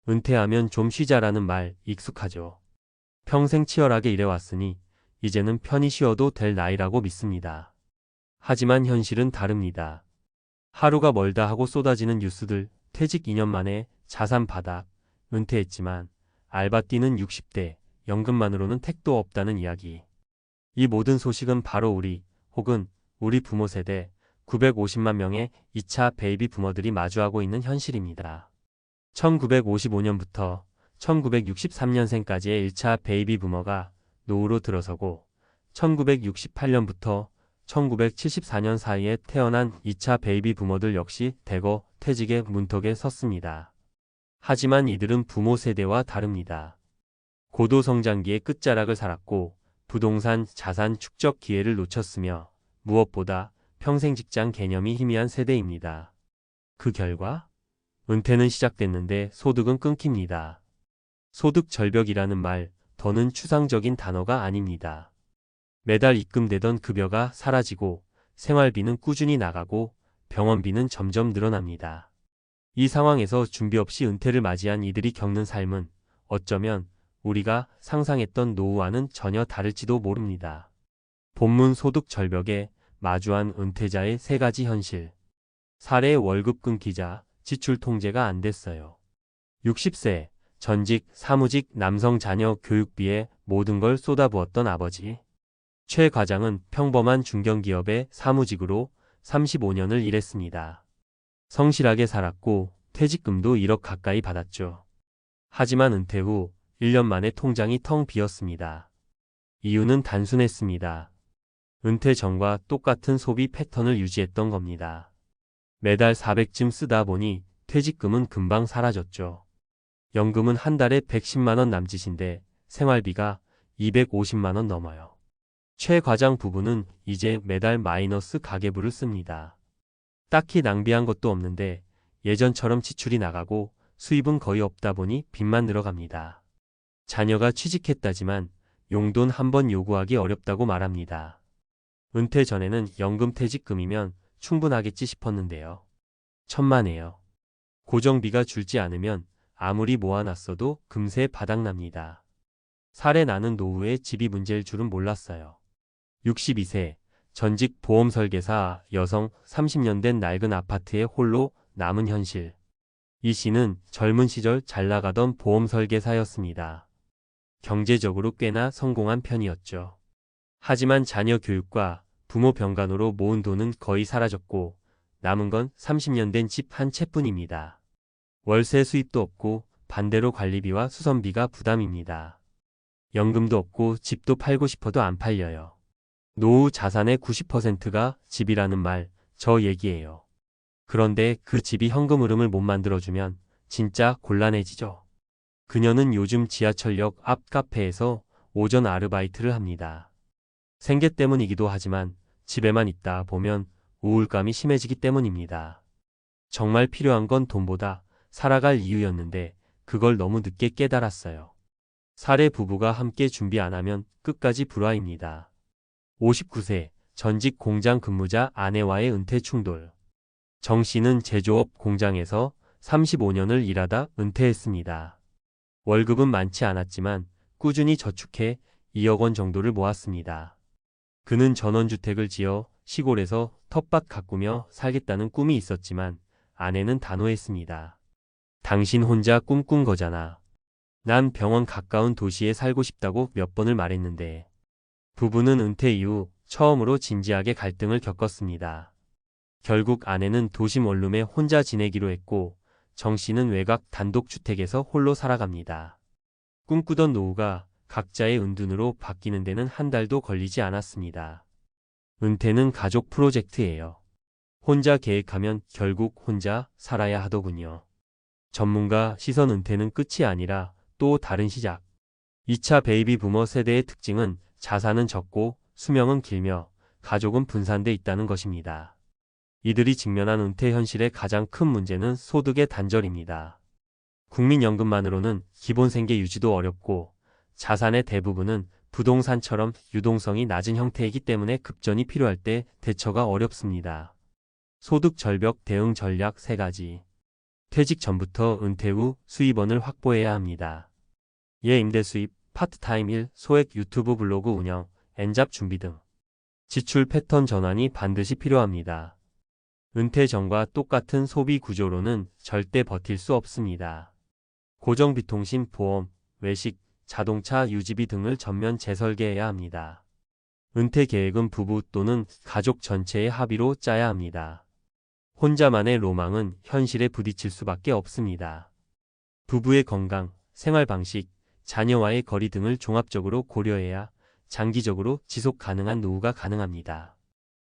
은퇴하면 좀 쉬자라는 말 익숙하죠. 평생 치열하게 일해왔으니 이제는 편히 쉬어도 될 나이라고 믿습니다. 하지만 현실은 다릅니다. 하루가 멀다 하고 쏟아지는 뉴스들, 퇴직 2년 만에 자산 바닥, 은퇴했지만 알바 뛰는 60대, 연금만으로는 택도 없다는 이야기. 이 모든 소식은 바로 우리, 혹은 우리 부모 세대 950만 명의 2차 베이비 부머들이 마주하고 있는 현실입니다. 1955년부터 1963년생까지의 1차 베이비 부머가 노후로 들어서고 1968년부터 1974년 사이에 태어난 2차 베이비 부머들 역시 대거 퇴직의 문턱에 섰습니다. 하지만 이들은 부모 세대와 다릅니다. 고도성장기의 끝자락을 살았고 부동산 자산 축적 기회를 놓쳤으며 무엇보다 평생 직장 개념이 희미한 세대입니다. 그 결과 은퇴는 시작됐는데 소득은 끊깁니다. 소득 절벽이라는 말, 더는 추상적인 단어가 아닙니다. 매달 입금되던 급여가 사라지고 생활비는 꾸준히 나가고 병원비는 점점 늘어납니다. 이 상황에서 준비 없이 은퇴를 맞이한 이들이 겪는 삶은 어쩌면 우리가 상상했던 노후와는 전혀 다를지도 모릅니다. 본문 소득 절벽에 마주한 은퇴자의 세 가지 현실. 사례 월급 끊기자 지출 통제가 안 됐어요. 60세, 전직, 사무직 남성 자녀 교육비에 모든 걸 쏟아부었던 아버지. 최 과장은 평범한 중견기업의 사무직으로 35년을 일했습니다. 성실하게 살았고 퇴직금도 1억 가까이 받았죠. 하지만 은퇴 후 1년 만에 통장이 텅 비었습니다. 이유는 단순했습니다. 은퇴 전과 똑같은 소비 패턴을 유지했던 겁니다. 매달 400쯤 쓰다 보니 퇴직금은 금방 사라졌죠. 연금은 한 달에 110만 원 남짓인데 생활비가 250만 원 넘어요. 최 과장 부부는 이제 매달 마이너스 가계부를 씁니다. 딱히 낭비한 것도 없는데 예전처럼 지출이 나가고 수입은 거의 없다 보니 빚만 늘어갑니다. 자녀가 취직했다지만 용돈 한 번 요구하기 어렵다고 말합니다. 은퇴 전에는 연금 퇴직금이면 충분하겠지 싶었는데요. 천만에요. 고정비가 줄지 않으면 아무리 모아놨어도 금세 바닥납니다. 사례 나는 노후에 집이 문제일 줄은 몰랐어요. 62세, 전직 보험 설계사 여성 30년 된 낡은 아파트에 홀로 남은 현실. 이 씨는 젊은 시절 잘 나가던 보험 설계사였습니다. 경제적으로 꽤나 성공한 편이었죠. 하지만 자녀 교육과 부모 병간호로 모은 돈은 거의 사라졌고 남은 건 30년 된 집 한 채뿐입니다. 월세 수입도 없고 반대로 관리비와 수선비가 부담입니다. 연금도 없고 집도 팔고 싶어도 안 팔려요. 노후 자산의 90%가 집이라는 말, 저 얘기예요. 그런데 그 집이 현금 흐름을 못 만들어주면 진짜 곤란해지죠. 그녀는 요즘 지하철역 앞 카페에서 오전 아르바이트를 합니다. 생계 때문이기도 하지만 집에만 있다 보면 우울감이 심해지기 때문입니다. 정말 필요한 건 돈보다 살아갈 이유였는데 그걸 너무 늦게 깨달았어요. 사례 부부가 함께 준비 안 하면 끝까지 불화입니다. 59세, 전직 공장 근무자 아내와의 은퇴 충돌. 정 씨는 제조업 공장에서 35년을 일하다 은퇴했습니다. 월급은 많지 않았지만 꾸준히 저축해 2억 원 정도를 모았습니다. 그는 전원주택을 지어 시골에서 텃밭 가꾸며 살겠다는 꿈이 있었지만 아내는 단호했습니다. 당신 혼자 꿈꾼 거잖아. 난 병원 가까운 도시에 살고 싶다고 몇 번을 말했는데. 부부는 은퇴 이후 처음으로 진지하게 갈등을 겪었습니다. 결국 아내는 도심 원룸에 혼자 지내기로 했고 정 씨는 외곽 단독주택에서 홀로 살아갑니다. 꿈꾸던 노후가 각자의 은둔으로 바뀌는 데는 한 달도 걸리지 않았습니다. 은퇴는 가족 프로젝트예요. 혼자 계획하면 결국 혼자 살아야 하더군요. 전문가 시선 은퇴는 끝이 아니라 또 다른 시작. 2차 베이비 부머 세대의 특징은 자산은 적고 수명은 길며 가족은 분산돼 있다는 것입니다. 이들이 직면한 은퇴 현실의 가장 큰 문제는 소득의 단절입니다. 국민연금만으로는 기본 생계 유지도 어렵고 자산의 대부분은 부동산처럼 유동성이 낮은 형태이기 때문에 급전이 필요할 때 대처가 어렵습니다. 소득 절벽 대응 전략 3가지. 퇴직 전부터 은퇴 후 수입원을 확보해야 합니다. 임대 수입, 파트타임 일, 소액 유튜브 블로그 운영, 엔잡 준비 등 지출 패턴 전환이 반드시 필요합니다. 은퇴 전과 똑같은 소비 구조로는 절대 버틸 수 없습니다. 고정비통신, 보험, 외식, 자동차 유지비 등을 전면 재설계해야 합니다. 은퇴 계획은 부부 또는 가족 전체의 합의로 짜야 합니다. 혼자만의 로망은 현실에 부딪힐 수밖에 없습니다. 부부의 건강, 생활 방식, 자녀와의 거리 등을 종합적으로 고려해야 장기적으로 지속 가능한 노후가 가능합니다.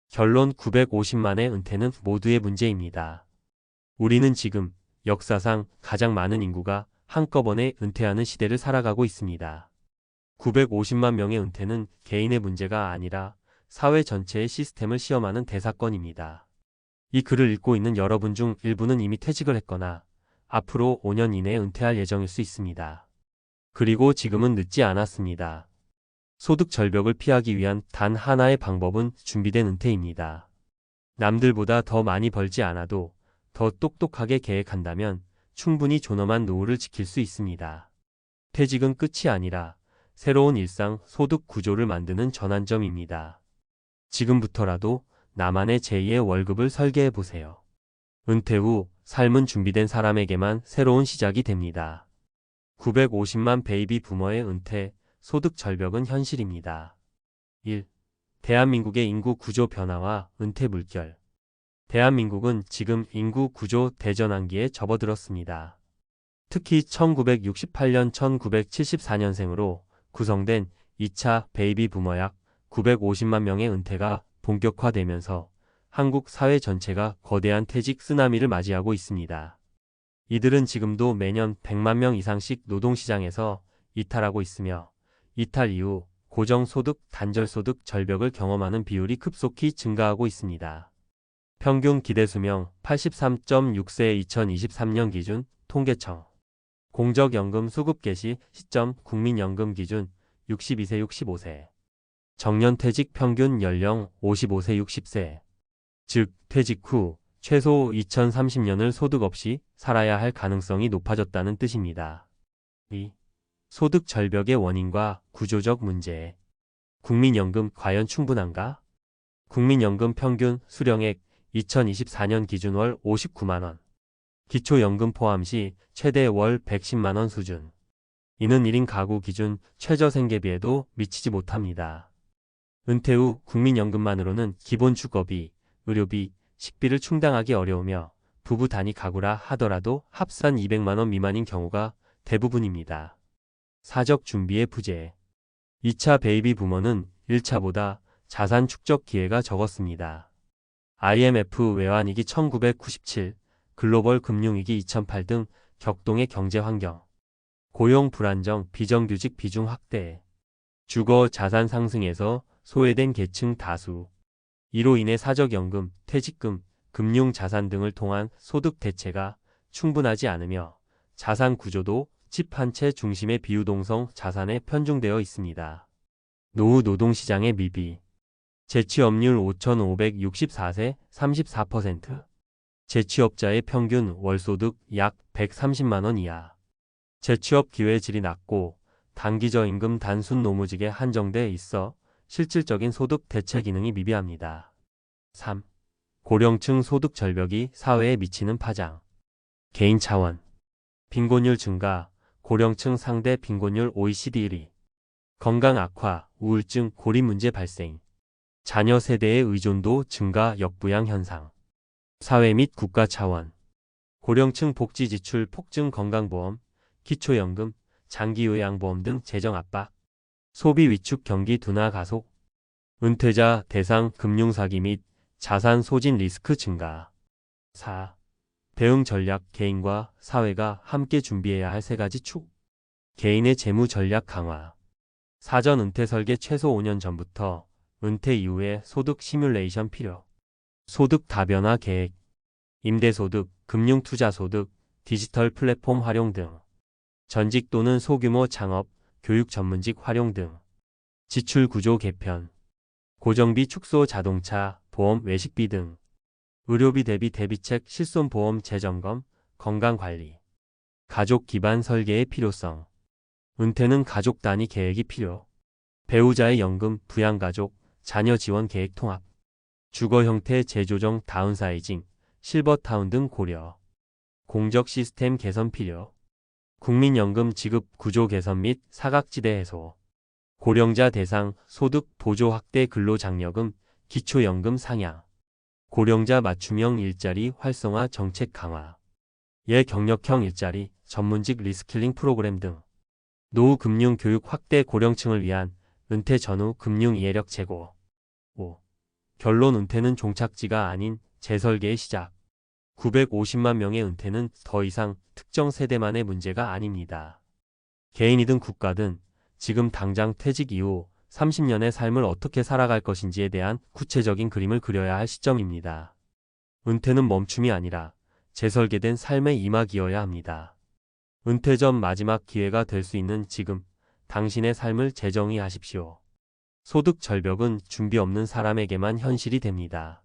결론 950만의 은퇴는 모두의 문제입니다. 우리는 지금 역사상 가장 많은 인구가 한꺼번에 은퇴하는 시대를 살아가고 있습니다. 950만 명의 은퇴는 개인의 문제가 아니라 사회 전체의 시스템을 시험하는 대사건입니다. 이 글을 읽고 있는 여러분 중 일부는 이미 퇴직을 했거나 앞으로 5년 이내에 은퇴할 예정일 수 있습니다. 그리고 지금은 늦지 않았습니다. 소득 절벽을 피하기 위한 단 하나의 방법은 준비된 은퇴입니다. 남들보다 더 많이 벌지 않아도 더 똑똑하게 계획한다면 충분히 존엄한 노후를 지킬 수 있습니다. 퇴직은 끝이 아니라 새로운 일상 소득 구조를 만드는 전환점입니다. 지금부터라도 나만의 제2의 월급을 설계해 보세요. 은퇴 후 삶은 준비된 사람에게만 새로운 시작이 됩니다. 950만 베이비 부머의 은퇴, 소득 절벽은 현실입니다. 1. 대한민국의 인구 구조 변화와 은퇴 물결. 대한민국은 지금 인구 구조 대전환기에 접어들었습니다. 특히 1968년 1974년생으로 구성된 2차 베이비 부머 약 950만 명의 은퇴가 본격화되면서 한국 사회 전체가 거대한 퇴직 쓰나미를 맞이하고 있습니다. 이들은 지금도 매년 100만 명 이상씩 노동시장에서 이탈하고 있으며 이탈 이후 고정소득, 단절소득 절벽을 경험하는 비율이 급속히 증가하고 있습니다. 평균 기대수명 83.6세 2023년 기준 통계청. 공적연금 수급 개시 시점 국민연금 기준 62세 65세. 정년퇴직 평균 연령 55세 60세. 즉 퇴직 후 최소 2030년을 소득 없이 살아야 할 가능성이 높아졌다는 뜻입니다. 2. 소득 절벽의 원인과 구조적 문제. 국민연금 과연 충분한가? 국민연금 평균 수령액 2024년 기준 월 59만원. 기초연금 포함 시 최대 월 110만원 수준. 이는 1인 가구 기준 최저생계비에도 미치지 못합니다. 은퇴 후 국민연금만으로는 기본 주거비, 의료비, 식비를 충당하기 어려우며 부부 단위 가구라 하더라도 합산 200만원 미만인 경우가 대부분입니다. 사적 준비의 부재. 2차 베이비 부머는 1차보다 자산 축적 기회가 적었습니다. IMF 외환위기 1997, 글로벌 금융위기 2008 등 격동의 경제 환경, 고용 불안정, 비정규직 비중 확대, 주거 자산 상승에서 소외된 계층 다수, 이로 인해 사적연금, 퇴직금, 금융자산 등을 통한 소득 대체가 충분하지 않으며 자산 구조도 집 한 채 중심의 비유동성 자산에 편중되어 있습니다. 노후 노동시장의 미비. 재취업률 5,564세 34%. 재취업자의 평균 월소득 약 130만원 이하. 재취업 기회 질이 낮고 단기적 임금 단순 노무직에 한정돼 있어 실질적인 소득 대체 기능이 미비합니다. 3. 고령층 소득 절벽이 사회에 미치는 파장. 개인 차원. 빈곤율 증가, 고령층 상대 빈곤율 OECD 1위. 건강 악화, 우울증, 고립 문제 발생. 자녀 세대의 의존도 증가 역부양 현상. 사회 및 국가 차원. 고령층 복지 지출 폭증 건강보험, 기초연금, 장기요양보험 등 재정 압박. 소비 위축 경기 둔화 가속. 은퇴자 대상 금융사기 및 자산 소진 리스크 증가. 4. 대응 전략. 개인과 사회가 함께 준비해야 할 세 가지 축. 개인의 재무 전략 강화. 사전 은퇴 설계 최소 5년 전부터 은퇴 이후의 소득 시뮬레이션 필요. 소득 다변화 계획. 임대소득, 금융투자소득, 디지털 플랫폼 활용 등. 전직 또는 소규모 창업, 교육 전문직 활용 등. 지출 구조 개편. 고정비 축소 자동차, 보험 외식비 등. 의료비 대비 대비책 실손보험 재점검, 건강관리, 가족 기반 설계의 필요성. 은퇴는 가족 단위 계획이 필요. 배우자의 연금, 부양가족, 자녀 지원 계획 통합, 주거 형태 재조정 다운사이징, 실버타운 등 고려. 공적 시스템 개선 필요. 국민연금 지급 구조 개선 및 사각지대 해소. 고령자 대상 소득 보조 확대 근로장려금, 기초연금 상향. 고령자 맞춤형 일자리 활성화 정책 강화. 예경력형 일자리, 전문직 리스킬링 프로그램 등. 노후 금융 교육 확대 고령층을 위한 은퇴 전후 금융 이해력 제고. 5. 결론 은퇴는 종착지가 아닌 재설계의 시작. 950만 명의 은퇴는 더 이상 특정 세대만의 문제가 아닙니다. 개인이든 국가든 지금 당장 퇴직 이후 30년의 삶을 어떻게 살아갈 것인지에 대한 구체적인 그림을 그려야 할 시점입니다. 은퇴는 멈춤이 아니라 재설계된 삶의 이막이어야 합니다. 은퇴 전 마지막 기회가 될 수 있는 지금 당신의 삶을 재정의하십시오. 소득 절벽은 준비 없는 사람에게만 현실이 됩니다.